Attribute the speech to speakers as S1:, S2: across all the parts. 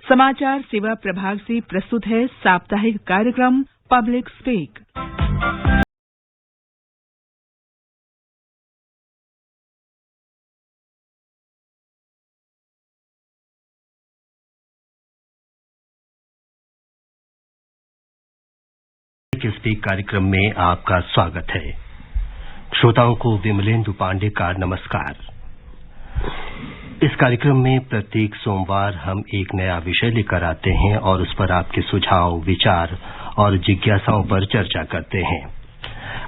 S1: समाचार सेवा प्रभाग से प्रस्तुत है साप्ताहिक कार्यक्रम पब्लिक स्पीक।
S2: स्पीक कार्यक्रम में आपका स्वागत है। श्रोताओं को विमलेंदु पांडे का नमस्कार। इस कार्यक्रम में प्रत्येक सोमवार हम एक नया विषय लेकर आते हैं और उस पर आपके सुझाव, विचार और जिज्ञासाओं पर चर्चा करते हैं।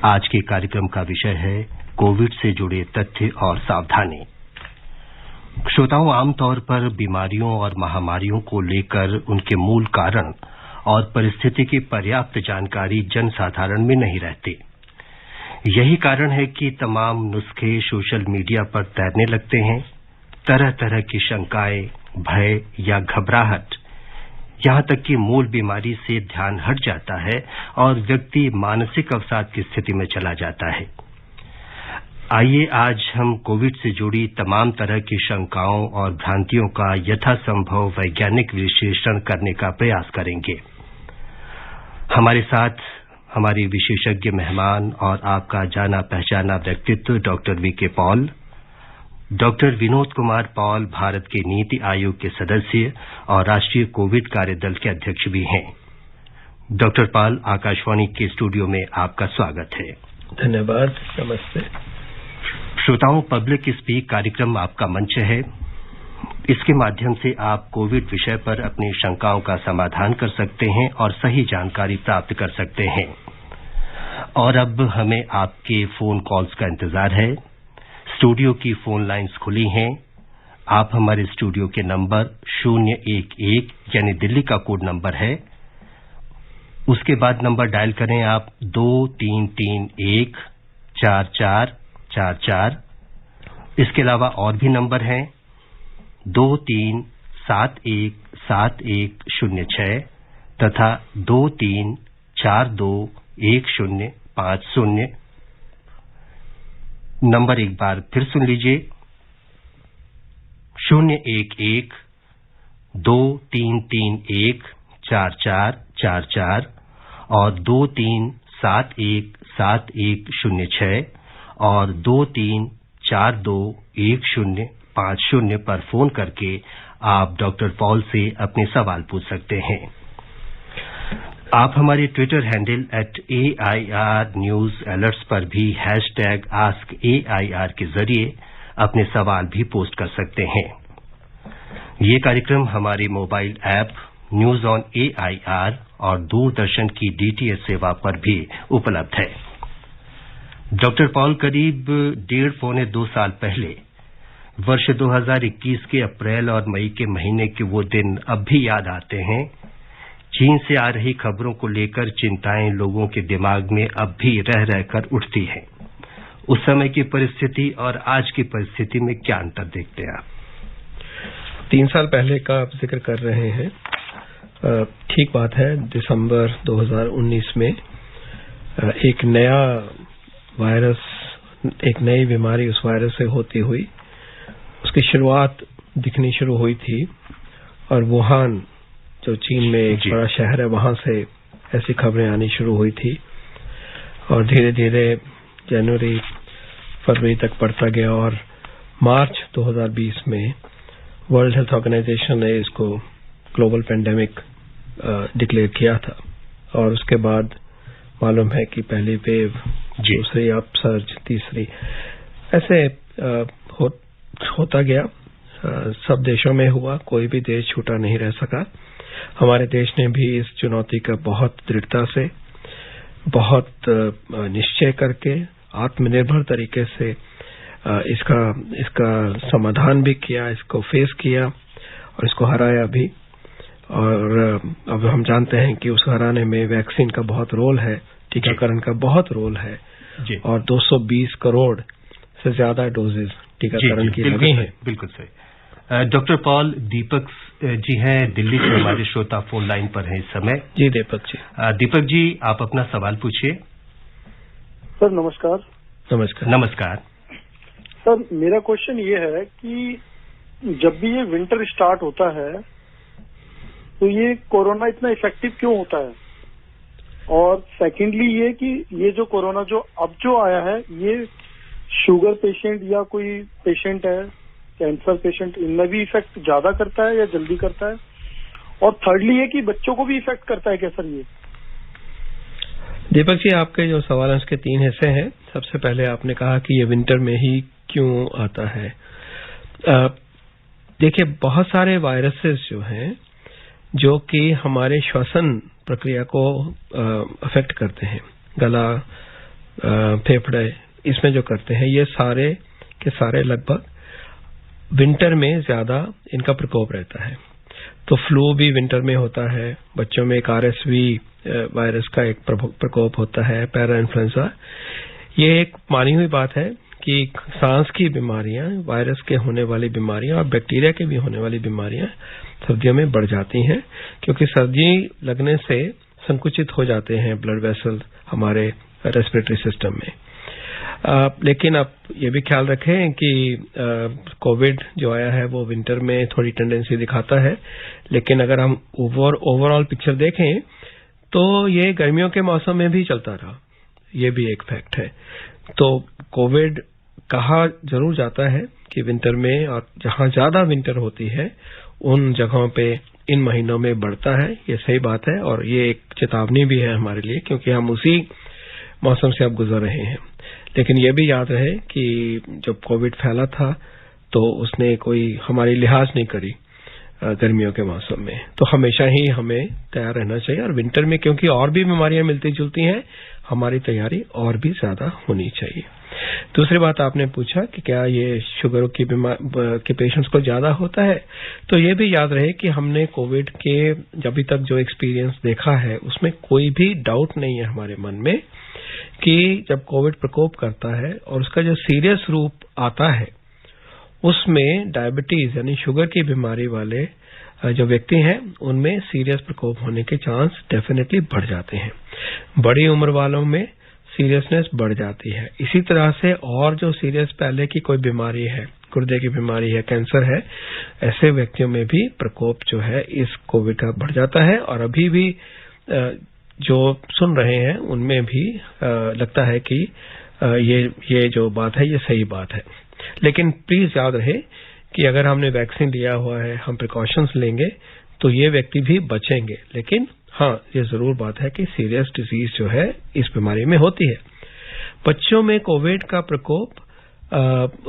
S2: आज के कार्यक्रम का विषय है कोविड से जुड़े तथ्य और सावधानी। श्रोताओं, आमतौर पर बीमारियों और महामारियों को लेकर उनके मूल कारण और परिस्थिति की पर्याप्त जानकारी जनसाधारण में नहीं रहती। यही कारण है कि तमाम नुस्खे सोशल मीडिया पर तैरने लगते हैं। तरह तरह की शंकाएं, भय या घबराहट, यहां तक कि मूल बीमारी से ध्यान हट जाता है और व्यक्ति मानसिक अवसाद की स्थिति में चला जाता है। आइए आज हम कोविड से जुड़ी तमाम तरह की शंकाओं और भ्रांतियों का यथासंभव वैज्ञानिक विश्लेषण करने का प्रयास करेंगे। हमारे साथ हमारे विशेषज्ञ मेहमान और आपका जाना पहचाना व्यक्तित्व doctor VK. Paul, doctor Vinod Kumar Paul Bharat के नीति आयोग के सदस्य और राष्ट्रीय कोविड कार्यदल के अध्यक्ष भी हैं। डॉक्टर पॉल, आकाशवाणी के स्टूडियो में आपका स्वागत है।
S3: धन्यवाद। नमस्ते।
S2: श्रोताओं, पब्लिक स्पीक कार्यक्रम आपका मंच है। इसके माध्यम से आप कोविड विषय पर अपनी शंकाओं का समाधान कर सकते हैं और सही जानकारी प्राप्त कर सकते हैं। और अब हमें आपके फोन कॉल्स का इंतजार है। स्टूडियो की फोन लाइंस खुली हैं। आप हमारे स्टूडियो के नंबर 011 यानी दिल्ली का कोड नंबर है, उसके बाद नंबर डायल करें आप 2331 4444। इसके अलावा और भी नंबर हैं 23717106 तथा 23421050। नंबर एक बार फिर सुन लीजिए 011-2331-4444 और 23717106 और 23421050 पर फोन करके आप डॉक्टर पॉल से अपने सवाल पूछ सकते हैं। आप हमारे ट्विटर हैंडल @AIRNewsAlerts पर भी #AskAIR के जरिए अपने सवाल भी पोस्ट कर सकते हैं। ये कार्यक्रम हमारे mobile app news on AIR और दूरदर्शन की DTH सेवा पर भी उपलब्ध है। डॉक्टर पॉल, करीब 1.5-2 साल पहले वर्ष 2021 के अप्रैल और मई के महीने के वो दिन अब भी याद आते हैं। चीन से आ रही खबरों को लेकर चिंताएं लोगों के दिमाग में अब भी रह रहकर उठती हैं। उस समय की परिस्थिति और आज की परिस्थिति में क्या अंतर देखते हैं आप?
S3: 3 साल पहले का आप जिक्र कर रहे हैं। ठीक बात है। दिसंबर 2019 में एक नया वायरस, एक नई बीमारी उस वायरस से होती हुई उसकी शुरुआत दिखनी शुरू हुई थी और वुहान, जो चीन में एक बड़ा शहर है, वहां से ऐसी खबरें आनी शुरू हुई थी और धीरे धीरे जनवरी फरवरी तक बढ़ता गया और मार्च 2020 में वर्ल्ड हेल्थ ऑर्गेनाइजेशन ने इसको ग्लोबल पेंडेमिक डिक्लेयर किया था। और उसके बाद मालूम है कि पहली वेव, दूसरी अपसर्ज, तीसरी, ऐसे होता गया। सब देशों में हुआ, कोई भी देश छूटा नहीं रह सका। हमारे देश ने भी इस चुनौती का बहुत दृढ़ता से, बहुत निश्चय करके, आत्मनिर्भर तरीके से इसका समाधान भी किया, इसको फेस किया और इसको हराया भी। और अब हम जानते हैं कि उसको हराने में वैक्सीन का बहुत रोल है, टीकाकरण का बहुत रोल है और 220 करोड़ से ज्यादा डोजेज टीकाकरण की लगी हैं।
S2: बिल्कुल सही। डॉक्टर पॉल, दीपक जी हैं दिल्ली से हमारे श्रोता फोन लाइन पर हैं इस समय।
S3: जी दीपक जी।
S2: दीपक जी, आप अपना सवाल पूछिए।
S4: सर नमस्कार।
S3: नमस्कार।
S2: नमस्कार
S4: सर, मेरा क्वेश्चन ये है कि जब भी ये विंटर स्टार्ट होता है तो ये कोरोना इतना इफेक्टिव क्यों होता है? और सेकेंडली ये कि ये जो कोरोना जो आया है, ये शुगर पेशेंट या कोई पेशेंट है, कैंसर पेशेंट, इनमें भी इफेक्ट ज्यादा करता है या जल्दी करता है? और थर्डली ये कि बच्चों को भी इफेक्ट करता है क्या सर ये?
S3: दीपक जी, आपके जो सवाल हैं उसके 3 हिस्से हैं। सबसे पहले आपने कहा कि ये विंटर में ही क्यों आता है। देखिए, बहुत सारे वायरसेस जो हैं जो कि हमारे श्वसन प्रक्रिया को अफेक्ट करते हैं, गला, फेफड़े, इसमें जो करते हैं, ये सारे के सारे लगभग विंटर में ज्यादा इनका प्रकोप रहता है। तो फ्लू भी विंटर में होता है, बच्चों में एक RSV वायरस का एक प्रकोप होता है, पैरा इन्फ्लुएंजा। ये एक मानी हुई बात है कि सांस की बीमारियां, वायरस के होने वाली बीमारियां और बैक्टीरिया के भी होने वाली बीमारियां सर्दियों में बढ़ जाती हैं, क्योंकि सर्दी लगने से संकुचित हो जाते हैं ब्लड वेसल हमारे रेस्पिरेटरी सिस्टम में। लेकिन आप ये भी ख्याल रखें कि कोविड जो आया है वो विंटर में थोड़ी टेंडेंसी दिखाता है, लेकिन अगर हम ओवरऑल पिक्चर देखें तो ये गर्मियों के मौसम में भी चलता रहा, ये भी एक फैक्ट है। तो कोविड कहा जरूर जाता है कि विंटर में, और जहां ज्यादा विंटर होती है उन जगहों पे इन महीनों में बढ़ता है, ये सही बात है, और ये एक चेतावनी भी है हमारे लिए, क्योंकि हम उसी मौसम से अब गुजर रहे हैं। लेकिन ये भी याद रहे कि जब कोविड फैला था तो उसने कोई हमारी लिहाज नहीं करी गर्मियों के मौसम में। तो हमेशा ही हमें तैयार रहना चाहिए, और विंटर में क्योंकि और भी बीमारियां मिलती जुलती हैं, हमारी तैयारी और भी ज्यादा होनी चाहिए। दूसरी बात आपने पूछा कि क्या ये शुगर के पेशेंट्स को ज्यादा होता है। तो ये भी याद रहे कि हमने कोविड के अभी तक जो एक्सपीरियंस देखा है उसमें कोई भी डाउट नहीं है हमारे मन में कि जब कोविड प्रकोप करता है और उसका जो सीरियस रूप आता है उसमें डायबिटीज यानी शुगर की बीमारी वाले जो व्यक्ति हैं उनमें सीरियस प्रकोप होने के चांस डेफिनेटली बढ़ जाते हैं। बड़ी उम्र वालों में सीरियसनेस बढ़ जाती है। इसी तरह से और जो सीरियस पहले की कोई बीमारी है, गुर्दे की बीमारी है, कैंसर है, ऐसे व्यक्तियों में भी प्रकोप जो है इस कोविड का बढ़ जाता है। और अभी भी जो सुन रहे हैं उनमें भी लगता है कि ये जो बात है ये सही बात है। लेकिन प्लीज याद रहे कि अगर हमने वैक्सीन लिया हुआ है, हम प्रिकॉशंस लेंगे तो ये व्यक्ति भी बचेंगे। लेकिन हाँ, ये जरूर बात है कि सीरियस डिजीज जो है इस बीमारी में होती है। बच्चों में कोविड का प्रकोप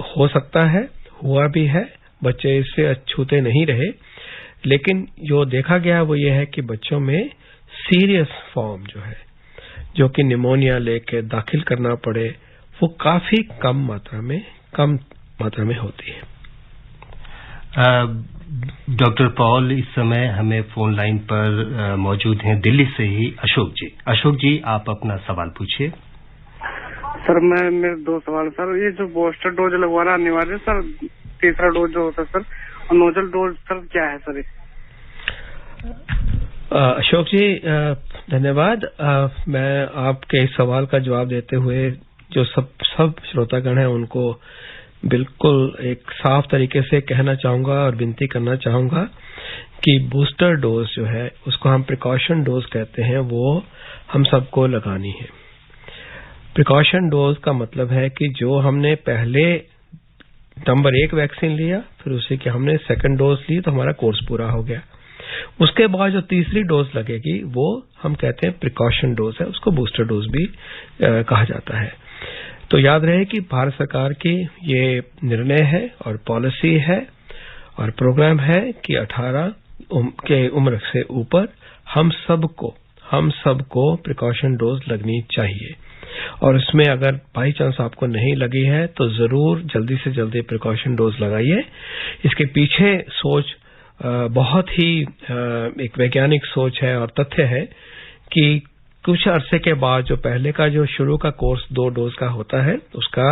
S3: हो सकता है, हुआ भी है, बच्चे इससे अछूते नहीं रहे। लेकिन जो देखा गया वो ये है कि बच्चों में सीरियस फॉर्म जो है, जो कि निमोनिया लेके दाखिल करना पड़े, वो काफी कम मात्रा में होती है।
S2: डॉक्टर पॉल, इस समय हमें फोन लाइन पर मौजूद हैं दिल्ली से ही अशोक जी। अशोक जी, आप अपना सवाल पूछिए।
S5: सर, मेरे 2 सवाल सर। ये जो बूस्टर डोज लगवाना अनिवार्य सर, तीसरा डोज जो होता है सर, और नोजल डोज सर क्या है सर?
S3: अशोक जी, धन्यवाद। मैं आपके इस सवाल का जवाब देते हुए जो सब श्रोतागण हैं उनको बिल्कुल एक साफ तरीके से कहना चाहूंगा और विनती करना चाहूंगा कि बूस्टर डोज जो है उसको हम प्रिकॉशन डोज कहते हैं, वो हम सबको लगानी है। प्रिकॉशन डोज का मतलब है कि जो हमने पहले नंबर 1 वैक्सीन लिया, फिर उसी के हमने सेकंड डोज ली तो हमारा कोर्स पूरा हो गया। उसके बाद जो तीसरी डोज लगेगी वो हम कहते हैं प्रिकॉशन डोज है, उसको बूस्टर डोज भी कहा जाता है। तो याद रहे कि भारत सरकार की ये निर्णय है और पॉलिसी है और प्रोग्राम है कि 18 के उम्र से ऊपर हम सबको प्रिकॉशन डोज लगनी चाहिए। और इसमें अगर बाई चांस आपको नहीं लगी है तो जरूर जल्दी से जल्दी प्रिकॉशन डोज लगाइए। इसके पीछे सोच बहुत ही एक वैज्ञानिक सोच है और तथ्य है कि कुछ अरसे के बाद जो पहले का जो शुरू का कोर्स 2 डोज का होता है उसका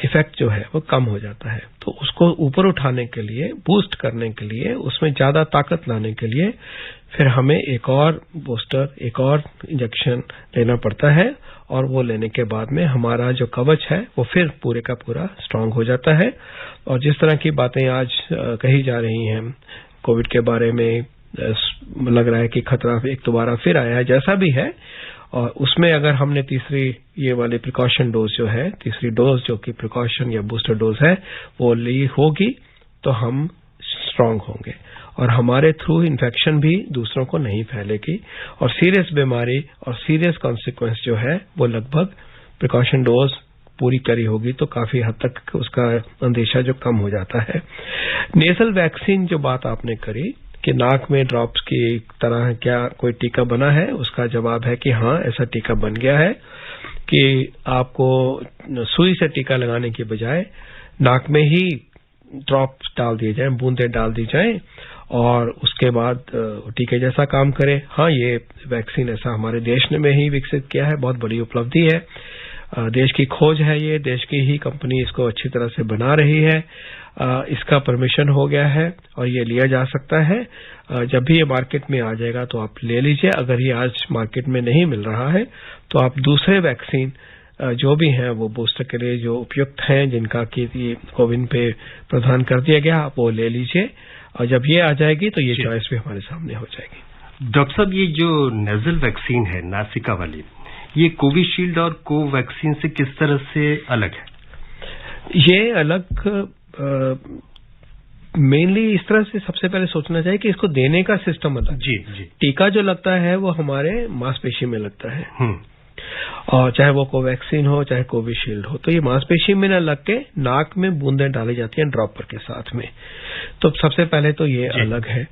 S3: इफेक्ट जो है वो कम हो जाता है। तो उसको ऊपर उठाने के लिए, बूस्ट करने के लिए, उसमें ज्यादा ताकत लाने के लिए फिर हमें एक और बूस्टर, एक और इंजेक्शन लेना पड़ता है। और वो लेने के बाद में हमारा जो कवच है वो फिर पूरे का पूरा स्ट्रांग हो जाता है। और जिस तरह की बातें आज कही जा रही हैं कोविड के बारे में, लग रहा है कि खतरा एक दोबारा फिर आया है, जैसा भी है, और उसमें अगर हमने तीसरी ये वाली प्रिकॉशन डोज जो है, तीसरी डोज जो कि प्रिकॉशन या बूस्टर डोज है वो ली होगी तो हम स्ट्रांग होंगे और हमारे थ्रू इन्फेक्शन भी दूसरों को नहीं फैलेगी और सीरियस बीमारी और सीरियस कॉन्सिक्वेंस जो है वो लगभग प्रिकॉशन डोज पूरी करी होगी तो काफी हद तक उसका अंदेशा जो कम हो जाता है। नेजल वैक्सीन जो बात आपने करी कि नाक में ड्रॉप्स की तरह क्या कोई टीका बना है, उसका जवाब है कि हाँ, ऐसा टीका बन गया है कि आपको सुई से टीका लगाने के बजाय नाक में ही ड्रॉप्स डाल दिए जाएं, बूंदें डाल दी जाएं और उसके बाद टीके जैसा काम करे। हाँ, ये वैक्सीन ऐसा हमारे देश ने में ही विकसित किया है, बहुत बड़ी उपलब्धि है, देश की खोज है, ये देश की ही कंपनी इसको अच्छी तरह से बना रही है, इसका परमिशन हो गया है और ये लिया जा सकता है। जब भी ये मार्केट में आ जाएगा तो आप ले लीजिए। अगर ये आज मार्केट में नहीं मिल रहा है तो आप दूसरे वैक्सीन जो भी हैं वो बूस्टर के लिए जो उपयुक्त हैं, जिनका कि कोविन पे प्रदान कर दिया गया, आप वो ले लीजिए और जब ये आ जाएगी तो ये चॉइस भी हमारे सामने हो जाएगी।
S2: डॉक्टर साहब, ये जो नेजल वैक्सीन है नासिका वाली, ये कोविशील्ड और कोवैक्सीन से किस तरह से अलग है?
S3: ये अलग मेनली इस तरह से सबसे पहले सोचना चाहिए कि इसको देने का सिस्टम अलग।
S2: जी जी।
S3: टीका जो लगता है वो हमारे मांसपेशी में लगता है और चाहे वो कोवैक्सीन हो चाहे कोविशील्ड हो, तो ये मांसपेशी में न लग के नाक में बूंदें डाली जाती हैं ड्रॉपर के साथ में। तो सबसे पहले तो ये अलग है।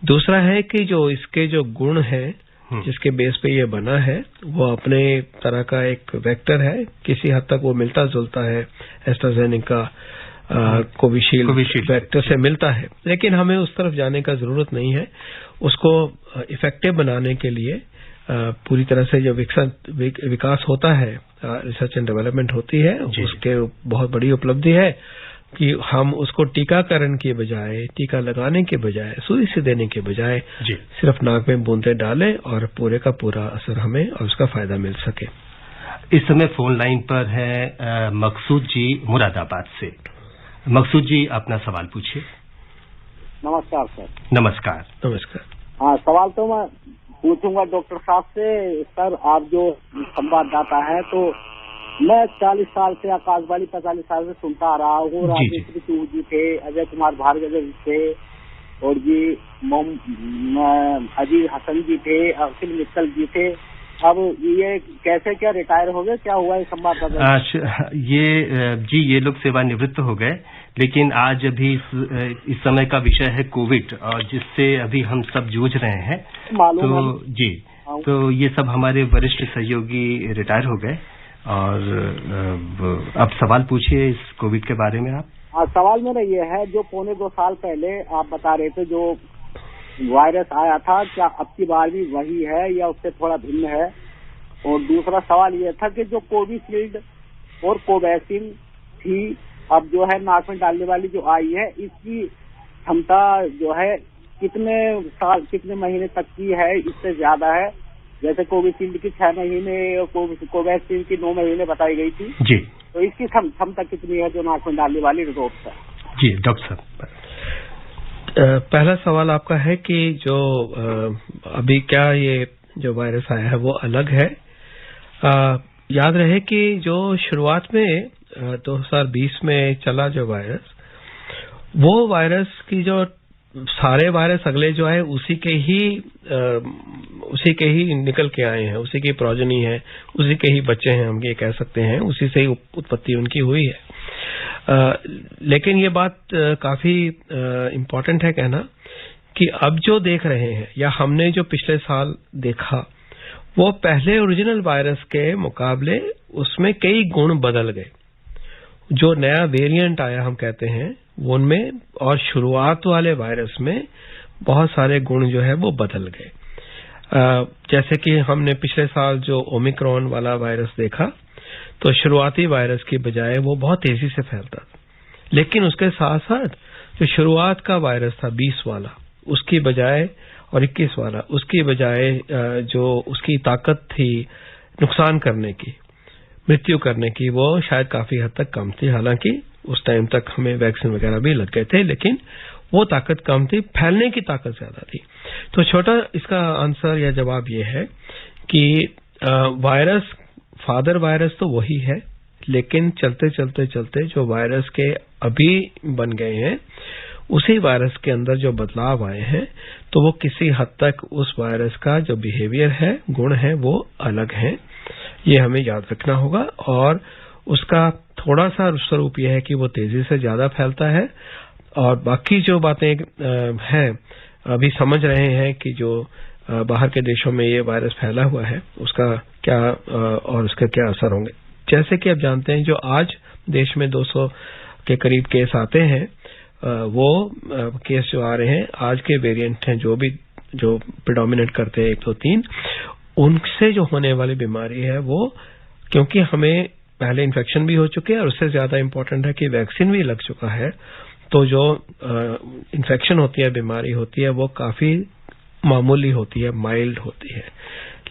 S3: दूसरा है कि जो इसके जो गुण है जिसके बेस पे ये बना है वो अपने तरह का एक वेक्टर है, किसी हद तक वो मिलता जुलता है एस्ट्राजेनेका कोविशील्ड वेक्टर से मिलता है, लेकिन हमें उस तरफ जाने का जरूरत नहीं है। उसको इफेक्टिव बनाने के लिए पूरी तरह से जो विकास होता है, रिसर्च एंड डेवलपमेंट होती है, उसके बहुत बड़ी उपलब्धि है कि हम उसको टीकाकरण के बजाय, टीका लगाने के बजाय, सुई से देने के बजाय सिर्फ नाक में बूंदें डालें और पूरे का पूरा असर हमें और उसका फायदा मिल सके।
S2: इस समय फोन लाइन पर है मकसूद जी मुरादाबाद से। मकसूद जी, अपना सवाल पूछिए।
S6: नमस्कार सर।
S2: नमस्कार।
S3: नमस्कार।
S6: हाँ, सवाल तो मैं पूछूंगा डॉक्टर साहब से। सर, आप जो संवाददाता है, तो मैं 40 साल से आकाशवाणी 45 साल से सुनता आ रहा हूँ। राजेश टू जी थे, अजय कुमार भार्गव जी थे और जी अजीज हसन जी थे, अखिल मित्तल जी थे। अब ये कैसे क्या रिटायर हो गए, क्या हुआ इस संवाददाता?
S2: ये लोग सेवानिवृत्त हो गए, लेकिन आज अभी इस समय का विषय है कोविड और जिससे अभी हम सब जूझ रहे हैं। तो जी, तो ये सब हमारे वरिष्ठ सहयोगी रिटायर हो गए और अब सवाल पूछिए इस कोविड के बारे में आप।
S6: हाँ, सवाल मेरा ये है, जो 1.25 साल पहले आप बता रहे थे जो वायरस आया था, क्या अब की बार भी वही है या उससे थोड़ा भिन्न है? और दूसरा सवाल ये था कि जो कोविशील्ड और कोवैक्सीन थी, अब जो है नाक में डालने वाली जो आई है, इसकी क्षमता जो है कितने साल, कितने महीने तक की है? इससे ज्यादा है? जैसे कोविशील्ड की 6 महीने और कोवैक्सीन की 9 महीने बताई गई थी
S2: जी,
S6: तो इसकी क्षमता कितनी है जो नाक में डालने वाली ड्रॉप्स है?
S2: जी डॉक्टर साहब,
S3: पहला सवाल आपका है कि जो अभी क्या ये जो वायरस आया है वो अलग है। याद रहे कि जो शुरुआत में 2020 में चला जो वायरस, वो वायरस की जो सारे वायरस अगले जो है उसी के ही निकल के आए हैं, उसी की प्रोजनी है, उसी के ही बच्चे हैं, हम ये कह सकते हैं, उसी से ही उत्पत्ति उनकी हुई है। लेकिन ये बात काफी इम्पोर्टेंट है कहना कि अब जो देख रहे हैं या हमने जो पिछले साल देखा, वो पहले ओरिजिनल वायरस के मुकाबले उसमें कई गुण बदल गए। जो नया वेरिएंट आया हम कहते हैं उनमें और शुरुआत वाले वायरस में बहुत सारे गुण जो है वो बदल गए। जैसे कि हमने पिछले साल जो ओमिक्रॉन वाला वायरस देखा, तो शुरुआती वायरस की बजाय वो बहुत तेजी से फैलता था, लेकिन उसके साथ साथ जो शुरुआत का वायरस था 20 वाला, उसकी बजाय और 21 वाला, उसकी बजाय जो उसकी ताकत थी नुकसान करने की, मृत्यु करने की, वो शायद काफी हद तक कम थी। हालांकि उस टाइम तक हमें वैक्सीन वगैरह भी लग गए थे, लेकिन वो ताकत कम थी, फैलने की ताकत ज्यादा थी। तो छोटा इसका आंसर या जवाब ये है कि वायरस, फादर वायरस तो वही है, लेकिन चलते चलते चलते जो वायरस के अभी बन गए हैं उसी वायरस के अंदर जो बदलाव आए हैं, तो वो किसी हद तक उस वायरस का जो बिहेवियर है, गुण है, वो अलग है। ये हमें याद रखना होगा। और उसका थोड़ा सा स्वरूप यह है कि वो तेजी से ज्यादा फैलता है, और बाकी जो बातें हैं अभी समझ रहे हैं कि जो बाहर के देशों में ये वायरस फैला हुआ है उसका क्या और उसके क्या असर होंगे। जैसे कि आप जानते हैं जो आज देश में 200 के करीब केस आते हैं, वो केस जो आ रहे हैं आज के वेरिएंट हैं जो प्रेडोमिनेट करते हैं 1 2 3, उनसे जो होने वाली बीमारी है वो, क्योंकि हमें पहले इन्फेक्शन भी हो चुके हैं और उससे ज्यादा इंपॉर्टेंट है कि वैक्सीन भी लग चुका है, तो जो इन्फेक्शन होती है, बीमारी होती है, वो काफी मामूली होती है, माइल्ड होती है।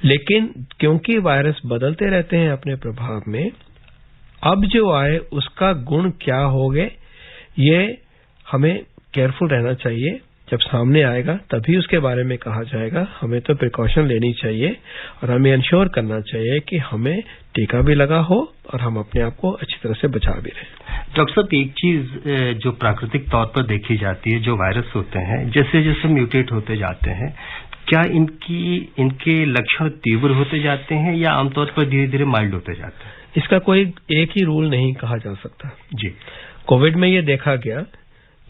S3: लेकिन क्योंकि वायरस बदलते रहते हैं अपने प्रभाव में, अब जो आए उसका गुण क्या होंगे ये हमें केयरफुल रहना चाहिए। जब सामने आएगा तभी उसके बारे में कहा जाएगा। हमें तो प्रिकॉशन लेनी चाहिए और हमें इंश्योर करना चाहिए कि हमें टीका भी लगा हो और हम अपने आप को अच्छी तरह से बचा भी रहे।
S2: डॉक्टर साहब, एक चीज जो प्राकृतिक तौर पर देखी जाती है, जो वायरस होते हैं जैसे जैसे म्यूटेट होते जाते हैं, क्या इनके लक्षण तीव्र होते जाते हैं या आमतौर पर धीरे धीरे माइल्ड होते जाते हैं?
S3: इसका कोई एक ही रूल नहीं कहा जा सकता
S2: जी।
S3: कोविड में ये देखा गया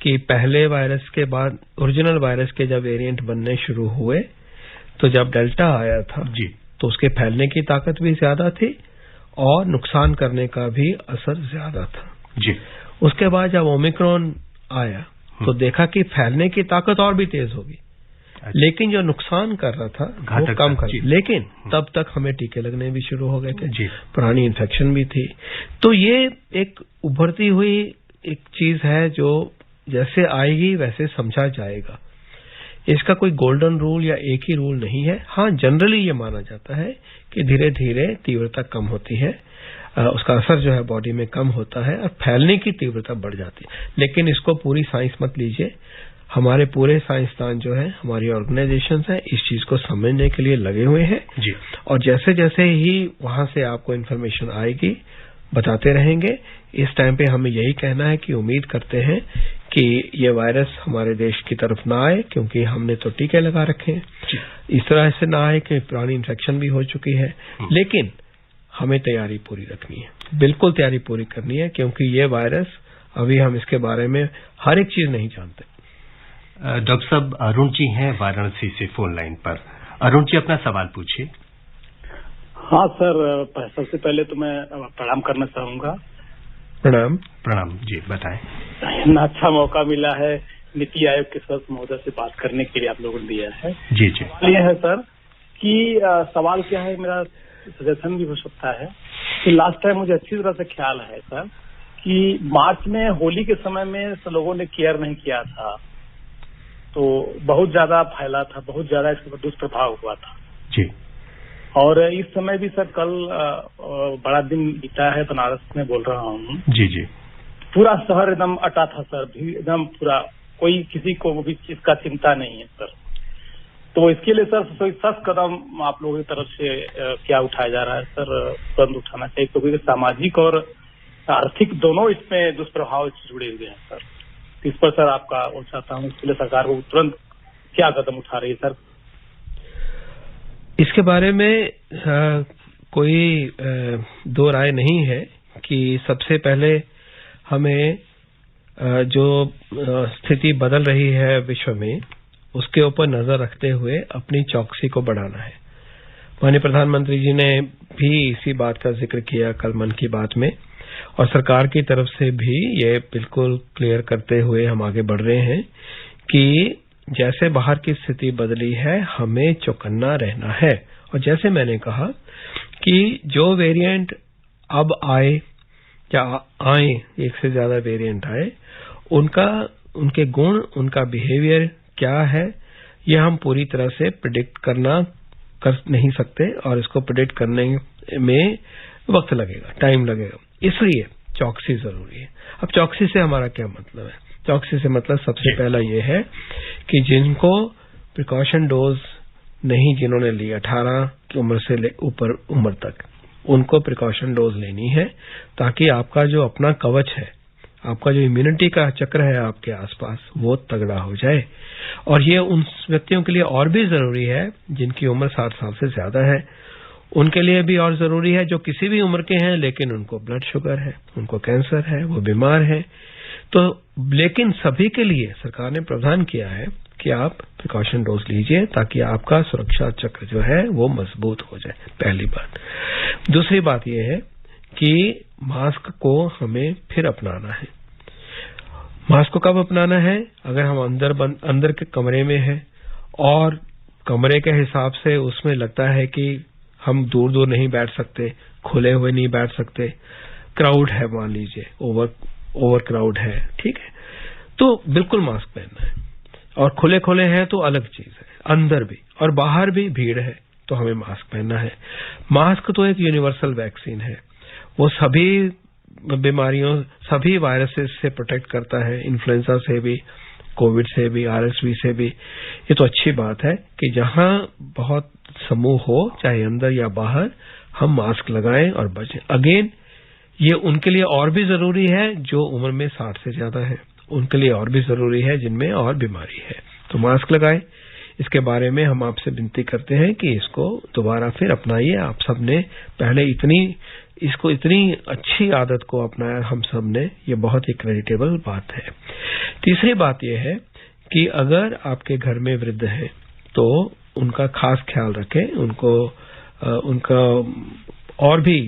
S3: कि पहले वायरस के बाद ओरिजिनल वायरस के जब वेरिएंट बनने शुरू हुए, तो जब डेल्टा आया था
S2: जी, तो
S3: उसके फैलने की ताकत भी ज्यादा थी और नुकसान करने का भी असर ज्यादा था
S2: जी।
S3: उसके बाद जब ओमिक्रॉन आया तो देखा कि फैलने की ताकत और भी तेज होगी, लेकिन जो नुकसान कर रहा था वो कम कर, लेकिन तब तक हमें टीके लगने भी शुरू हो गए थे, पुरानी इन्फेक्शन भी थी। तो ये एक उभरती हुई एक चीज है जो जैसे आएगी वैसे समझा जाएगा। इसका कोई गोल्डन रूल या एक ही रूल नहीं है। हाँ, जनरली ये माना जाता है कि धीरे धीरे तीव्रता कम होती है, उसका असर जो है बॉडी में कम होता है और फैलने की तीव्रता बढ़ जाती है। लेकिन इसको पूरी साइंस मत लीजिए, हमारे पूरे साइंसदान जो है, हमारी ऑर्गेनाइजेशंस हैं, इस चीज को समझने के लिए लगे हुए हैं जी। और जैसे जैसे ही वहां से आपको इन्फॉर्मेशन आएगी बताते रहेंगे। इस टाइम पे हमें यही कहना है कि उम्मीद करते हैं कि ये वायरस हमारे देश की तरफ ना आए, क्योंकि हमने तो टीके लगा रखे हैं। इस तरह से ना आए कि पुरानी इन्फेक्शन भी हो चुकी है, लेकिन हमें तैयारी पूरी रखनी है, बिल्कुल तैयारी पूरी करनी है, क्योंकि ये वायरस अभी हम इसके बारे में हर एक चीज नहीं जानते।
S2: डॉक्टर साहब, अरुण जी हैं वाराणसी से फोन लाइन पर। अरुण जी, अपना सवाल पूछिए।
S7: हाँ सर, सबसे पहले तो मैं प्रणाम करना चाहूंगा।
S3: प्रणाम।
S2: प्रणाम जी, बताएं।
S7: इतना अच्छा मौका मिला है नीति आयोग के सदस्य महोदय से बात करने के लिए आप लोगों ने दिया है।
S2: जी जी।
S7: ये है सर कि सवाल क्या है, मेरा सजेशन भी हो सकता है कि लास्ट टाइम मुझे अच्छी तरह से ख्याल है सर कि मार्च में होली के समय में लोगों ने केयर नहीं किया था, तो बहुत ज्यादा फैला था, बहुत ज्यादा इसका दुष्प्रभाव हुआ था
S2: जी।
S7: और इस समय भी सर कल बड़ा दिन बीता है, बनारस में बोल रहा हूँ
S2: जी जी।
S7: पूरा शहर एकदम अटा था सर, एकदम पूरा, कोई किसी को भी चीज का चिंता नहीं है सर। तो इसके लिए सर सख्त कदम आप लोगों की तरफ से क्या उठाया जा रहा है सर? तुरंत उठाना चाहिए, क्योंकि सामाजिक और आर्थिक दोनों इसमें दुष्प्रभाव जुड़े हुए हैं सर। इस पर सर आपका वो चाहता हूँ, इसके लिए सरकार को तुरंत क्या कदम उठा रही है सर?
S3: इसके बारे में कोई दो राय नहीं है कि सबसे पहले हमें जो स्थिति बदल रही है विश्व में उसके ऊपर नजर रखते हुए अपनी चौकसी को बढ़ाना है। माननीय प्रधानमंत्री जी ने भी इसी बात का जिक्र किया कल मन की बात में, और सरकार की तरफ से भी ये बिल्कुल क्लियर करते हुए हम आगे बढ़ रहे हैं कि जैसे बाहर की स्थिति बदली है हमें चौकन्ना रहना है। और जैसे मैंने कहा कि जो वेरिएंट अब आए या आए, एक से ज्यादा वेरिएंट आए, उनके गुण, उनका बिहेवियर क्या है, ये हम पूरी तरह से प्रेडिक्ट कर नहीं सकते, और इसको प्रेडिक्ट करने में वक्त लगेगा, टाइम लगेगा, इसलिए चौकसी जरूरी है। अब चौकसी से हमारा क्या मतलब है? चौकसी से मतलब सबसे पहला ये है कि जिनको प्रिकॉशन डोज नहीं जिन्होंने ली 18 की उम्र से ऊपर उम्र तक, उनको प्रिकॉशन डोज लेनी है, ताकि आपका जो अपना कवच है, आपका जो इम्यूनिटी का चक्र है आपके आसपास, वो तगड़ा हो जाए। और ये उन व्यक्तियों के लिए और भी जरूरी है जिनकी उम्र 60 साल से ज्यादा है, उनके लिए भी और जरूरी है जो किसी भी उम्र के हैं लेकिन उनको ब्लड शुगर है, उनको कैंसर है, वो बीमार है। तो लेकिन सभी के लिए सरकार ने प्रावधान किया है कि आप प्रिकॉशन डोज लीजिए ताकि आपका सुरक्षा चक्र जो है वो मजबूत हो जाए, पहली बात। दूसरी बात यह है कि मास्क को हमें फिर अपनाना है। मास्क को कब अपनाना है? अगर हम अंदर के कमरे में हैं और कमरे के हिसाब से उसमें लगता है कि हम दूर दूर नहीं बैठ सकते, खुले हुए नहीं बैठ सकते, क्राउड है, मान लीजिए ओवर क्राउड है, ठीक है, तो बिल्कुल मास्क पहनना है। और खुले खुले हैं तो अलग चीज है, अंदर भी और बाहर भी भीड़ है तो हमें मास्क पहनना है। मास्क तो एक यूनिवर्सल वैक्सीन है, वो सभी बीमारियों, सभी वायरसेस से प्रोटेक्ट करता है, इन्फ्लुएंजा से भी, कोविड से भी, आरएसवी से भी। ये तो अच्छी बात है कि जहां बहुत समूह हो, चाहे अंदर या बाहर, हम मास्क लगाएं और बचें। अगेन ये उनके लिए और भी जरूरी है जो उम्र में 60 से ज्यादा है, उनके लिए और भी जरूरी है जिनमें और बीमारी है। तो मास्क लगाएं। इसके बारे में हम आपसे विनती करते हैं कि इसको दोबारा फिर अपनाइए। आप सबने पहले इतनी अच्छी आदत को अपनाया हम सब ने, ये बहुत ही क्रेडिटेबल बात है। तीसरी बात यह है कि अगर आपके घर में वृद्ध हैं तो उनका खास ख्याल रखें, उनका और भी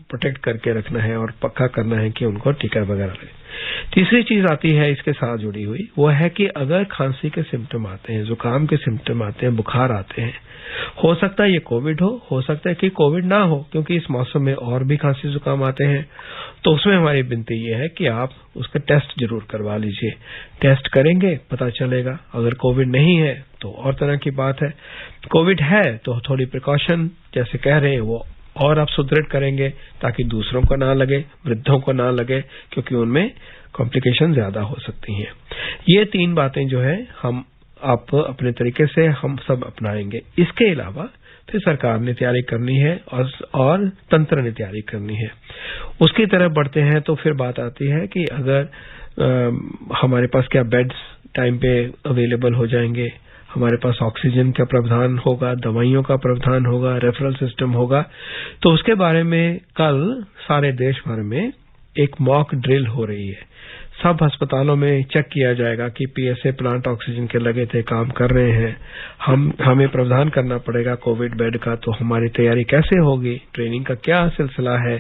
S3: प्रोटेक्ट करके रखना है और पक्का करना है कि उनको टीका वगैरह लगे। तीसरी चीज आती है इसके साथ जुड़ी हुई, वो है कि अगर खांसी के सिम्टम आते हैं, जुकाम के सिम्टम आते हैं, बुखार आते हैं, हो सकता है ये कोविड हो सकता है कि कोविड ना हो, क्योंकि इस मौसम में और भी खांसी जुकाम आते हैं। तो उसमें हमारी विनती ये है कि आप उसका टेस्ट जरूर करवा लीजिए। टेस्ट करेंगे पता चलेगा। अगर कोविड नहीं है तो और तरह की बात है, कोविड है तो थोड़ी प्रिकॉशन जैसे कह रहे हैं वो और आप सुदृढ़ करेंगे ताकि दूसरों को ना लगे, वृद्धों को ना लगे, क्योंकि उनमें कॉम्प्लिकेशन ज्यादा हो सकती हैं। ये 3 बातें जो है आप अपने तरीके से हम सब अपनाएंगे। इसके अलावा फिर सरकार ने तैयारी करनी है और तंत्र ने तैयारी करनी है। उसकी तरफ बढ़ते हैं तो फिर बात आती है कि अगर हमारे पास क्या बेड्स टाइम पे अवेलेबल हो जाएंगे, हमारे पास ऑक्सीजन का प्रावधान होगा, दवाइयों का प्रावधान होगा, रेफरल सिस्टम होगा। तो उसके बारे में कल सारे देश भर में एक मॉक ड्रिल हो रही है। सब अस्पतालों में चेक किया जाएगा कि पीएसए प्लांट ऑक्सीजन के लगे थे, काम कर रहे हैं, हमें प्रावधान करना पड़ेगा कोविड बेड का, तो हमारी तैयारी कैसे होगी, ट्रेनिंग का क्या सिलसिला है।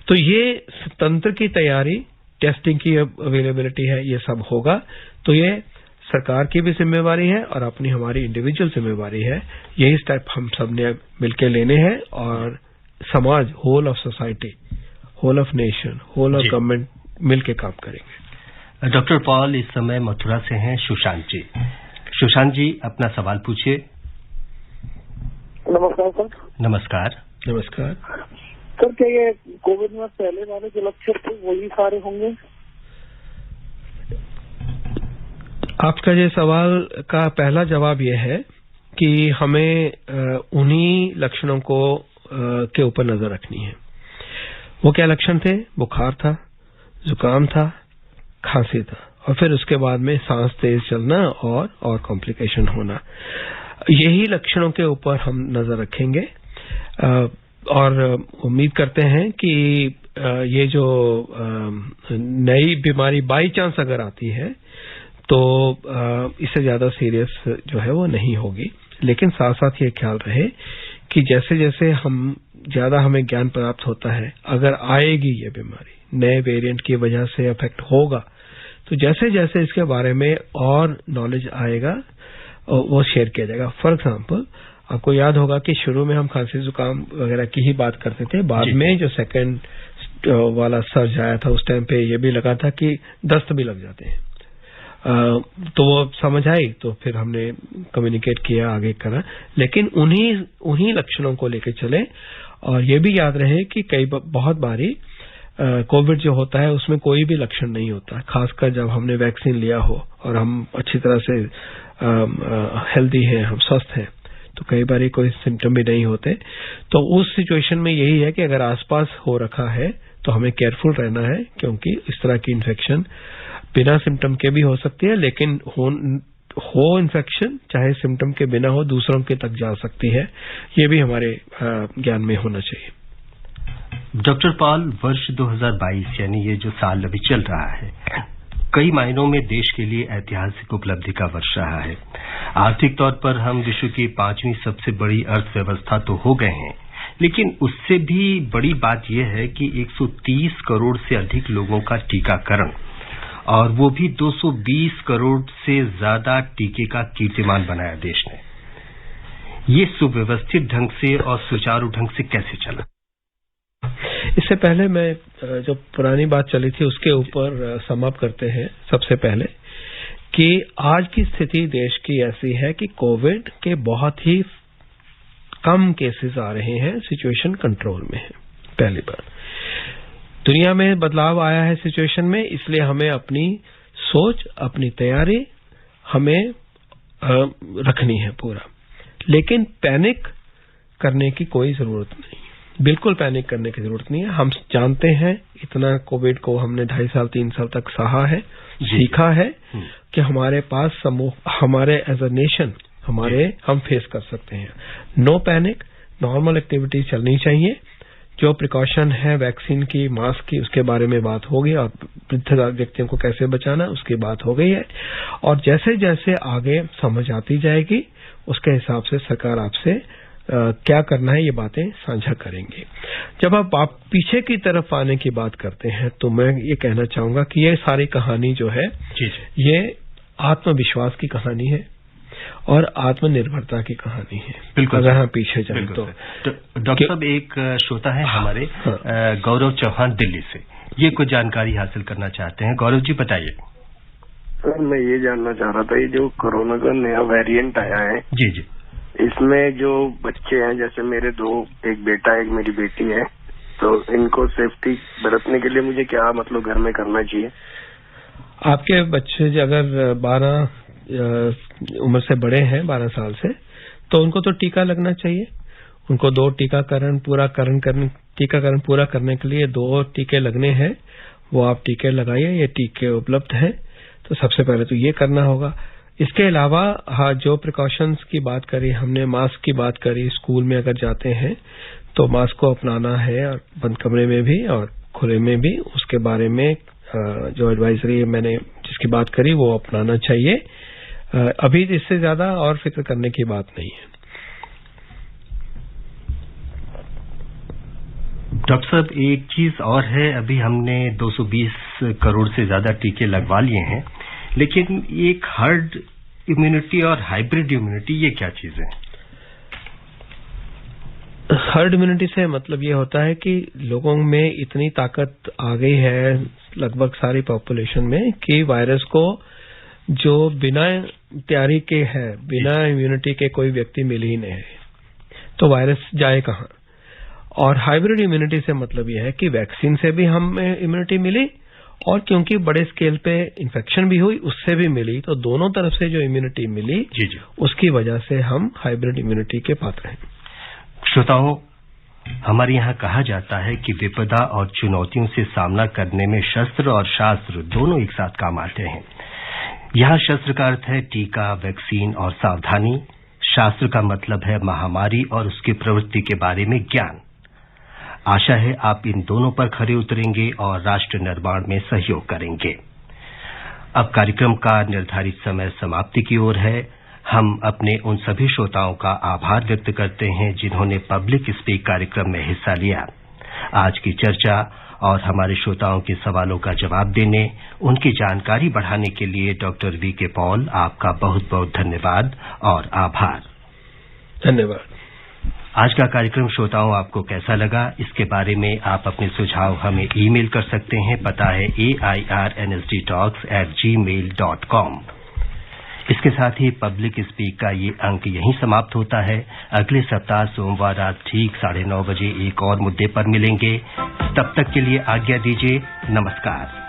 S3: तो ये तंत्र की तैयारी, टेस्टिंग की अवेलेबिलिटी है, ये सब होगा। तो ये सरकार की भी जिम्मेवारी है और अपनी हमारी इंडिविजुअल जिम्मेवारी है। यही स्टेप हम सब ने मिलकर लेने हैं और समाज, whole of society, whole of nation, whole of government मिलकर काम करेंगे।
S2: डॉक्टर पॉल इस समय मथुरा से हैं सुशांत जी। सुशांत जी अपना सवाल पूछिए।
S4: नमस्कार सर।
S2: नमस्कार।
S3: नमस्कार
S4: सर, क्या ये कोविड में पहले वाले जो लक्षण थे वही सारे होंगे?
S3: आपका ये सवाल का पहला जवाब यह है कि हमें उन्हीं लक्षणों को के ऊपर नजर रखनी है। वो क्या लक्षण थे? बुखार था, जुकाम था, खांसी था, और फिर उसके बाद में सांस तेज चलना और कॉम्प्लिकेशन होना। यही लक्षणों के ऊपर हम नजर रखेंगे और उम्मीद करते हैं कि ये जो नई बीमारी बाई चांस अगर आती है तो इससे ज्यादा सीरियस जो है वो नहीं होगी। लेकिन साथ साथ ये ख्याल रहे कि जैसे जैसे हमें ज्ञान प्राप्त होता है, अगर आएगी ये बीमारी, नए वेरिएंट की वजह से अफेक्ट होगा, तो जैसे जैसे इसके बारे में और नॉलेज आएगा वो शेयर किया जाएगा। फॉर एग्जाम्पल, आपको याद होगा कि शुरू में हम खांसी जुकाम वगैरह की ही बात करते थे, बाद में जो सेकेंड वाला सर्ज आया था उस टाइम पे ये भी लगा था कि दस्त भी लग जाते हैं। तो वो समझ आई, तो फिर हमने कम्युनिकेट किया, आगे करा, लेकिन उन्हीं लक्षणों को लेकर चले। और ये भी याद रहे कि बहुत बारी कोविड जो होता है उसमें कोई भी लक्षण नहीं होता, खासकर जब हमने वैक्सीन लिया हो और हम अच्छी तरह से हेल्दी हैं, हम स्वस्थ हैं, तो कई बार कोई सिम्टम भी नहीं होते। तो उस सिचुएशन में यही है कि अगर आसपास हो रखा है तो हमें केयरफुल रहना है, क्योंकि इस तरह की इन्फेक्शन बिना सिम्टम के भी हो सकती है, लेकिन हो इन्फेक्शन चाहे सिम्टम के बिना हो दूसरों के तक जा सकती है, ये भी हमारे ज्ञान में होना चाहिए।
S2: डॉक्टर पॉल, वर्ष 2022 यानी ये जो साल अभी चल रहा है, कई मायनों में देश के लिए ऐतिहासिक उपलब्धि का वर्ष रहा है। आर्थिक तौर पर हम विश्व की 5वीं सबसे बड़ी अर्थव्यवस्था तो हो गए हैं, लेकिन उससे भी बड़ी बात यह है कि 130 करोड़ से अधिक लोगों का टीकाकरण, और वो भी 220 करोड़ से ज्यादा टीके का कीर्तिमान बनाया देश ने। ये सुव्यवस्थित ढंग से और सुचारू ढंग से कैसे चला?
S3: इससे पहले मैं जो पुरानी बात चली थी उसके ऊपर समाप्त करते हैं। सबसे पहले कि आज की स्थिति देश की ऐसी है कि कोविड के बहुत ही कम केसेस आ रहे हैं, सिचुएशन कंट्रोल में है। पहली बार दुनिया में बदलाव आया है सिचुएशन में, इसलिए हमें अपनी सोच, अपनी तैयारी हमें रखनी है पूरा, लेकिन पैनिक करने की कोई जरूरत नहीं, बिल्कुल पैनिक करने की जरूरत नहीं है। हम जानते हैं इतना कोविड को हमने 2.5 साल 3 साल तक सहा है, सीखा है कि हमारे पास हमारे एज अ नेशन हम फेस कर सकते हैं। नो पैनिक, नॉर्मल एक्टिविटी चलनी चाहिए। जो प्रिकॉशन है वैक्सीन की, मास्क की, उसके बारे में बात हो गई, और वृद्ध व्यक्तियों को कैसे बचाना उसकी बात हो गई है, और जैसे जैसे आगे समझ आती जाएगी उसके हिसाब से सरकार आपसे क्या करना है ये बातें साझा करेंगे। जब आप पीछे की तरफ आने की बात करते हैं तो मैं ये कहना चाहूंगा कि ये सारी कहानी जो है ये आत्मविश्वास की कहानी है और आत्मनिर्भरता की कहानी है।
S2: बिल्कुल,
S3: अगर हम पीछे जाएं तो
S2: डॉक्टर साहब, एक श्रोता है हमारे गौरव चौहान दिल्ली से, ये कुछ जानकारी हासिल करना चाहते हैं। गौरव जी बताइए।
S8: सर, मैं ये जानना चाह रहा था, ये जो कोरोना का नया वेरिएंट आया है,
S2: जी जी,
S8: इसमें जो बच्चे हैं, जैसे मेरे 2, एक बेटा एक मेरी बेटी है, तो इनको सेफ्टी बरतने के लिए मुझे क्या मतलब घर में करना चाहिए?
S3: आपके बच्चे अगर 12 उम्र से बड़े हैं, 12 साल से, तो उनको तो टीका लगना चाहिए। उनको 2 टीकाकरण पूरा करने के लिए 2 टीके लगने हैं, वो आप टीके लगाइए, ये टीके उपलब्ध हैं। तो सबसे पहले तो ये करना होगा। इसके अलावा जो प्रिकॉशंस की बात करी हमने, मास्क की बात करी, स्कूल में अगर जाते हैं तो मास्क को अपनाना है, और बंद कमरे में भी और खुले में भी। उसके बारे में जो एडवाइजरी मैंने जिसकी बात करी वो अपनाना चाहिए। अभी इससे ज्यादा और फिक्र करने की बात नहीं है।
S2: डॉक्टर साहब, एक चीज और है, अभी हमने 220 करोड़ से ज्यादा टीके लगवा लिए हैं, लेकिन एक हर्ड इम्यूनिटी और हाइब्रिड इम्यूनिटी, ये क्या चीज है?
S3: हर्ड इम्यूनिटी से मतलब ये होता है कि लोगों में इतनी ताकत आ गई है लगभग सारी पॉपुलेशन में कि वायरस को जो बिना तैयारी के है, बिना इम्यूनिटी के कोई व्यक्ति मिल ही नहीं है, तो वायरस जाए कहां। और हाइब्रिड इम्यूनिटी से मतलब यह है कि वैक्सीन से भी हमें इम्यूनिटी मिली, और क्योंकि बड़े स्केल पे इन्फेक्शन भी हुई उससे भी मिली, तो दोनों तरफ से जो इम्यूनिटी मिली
S2: जी,
S3: उसकी वजह से हम हाइब्रिड इम्यूनिटी के पात्र हैं।
S2: श्रोताओं, हमारे यहाँ कहा जाता है कि विपदा और चुनौतियों से सामना करने में शस्त्र और शास्त्र दोनों एक साथ काम आते हैं। यहाँ शस्त्र का अर्थ है टीका, वैक्सीन और सावधानी। शास्त्र का मतलब है महामारी और उसकी प्रवृत्ति के बारे में ज्ञान। आशा है आप इन दोनों पर खरे उतरेंगे और राष्ट्र निर्माण में सहयोग करेंगे। अब कार्यक्रम का निर्धारित समय समाप्ति की ओर है। हम अपने उन सभी श्रोताओं का आभार व्यक्त करते हैं जिन्होंने पब्लिक स्पीक कार्यक्रम में हिस्सा लिया। आज की चर्चा और हमारे श्रोताओं के सवालों का जवाब देने, उनकी जानकारी बढ़ाने के लिए डॉक्टर वी.के. पॉल, आपका बहुत बहुत धन्यवाद और आभार।
S3: धन्यवाद।
S2: आज का कार्यक्रम श्रोताओं आपको कैसा लगा, इसके बारे में आप अपने सुझाव हमें ईमेल कर सकते हैं। पता है airnsdtalks@gmail.com। इसके साथ ही पब्लिक स्पीक का ये अंक यहीं समाप्त होता है। अगले सप्ताह सोमवार रात ठीक 9:30 बजे एक और मुद्दे पर मिलेंगे। तब तक के लिए आज्ञा दीजिए। नमस्कार।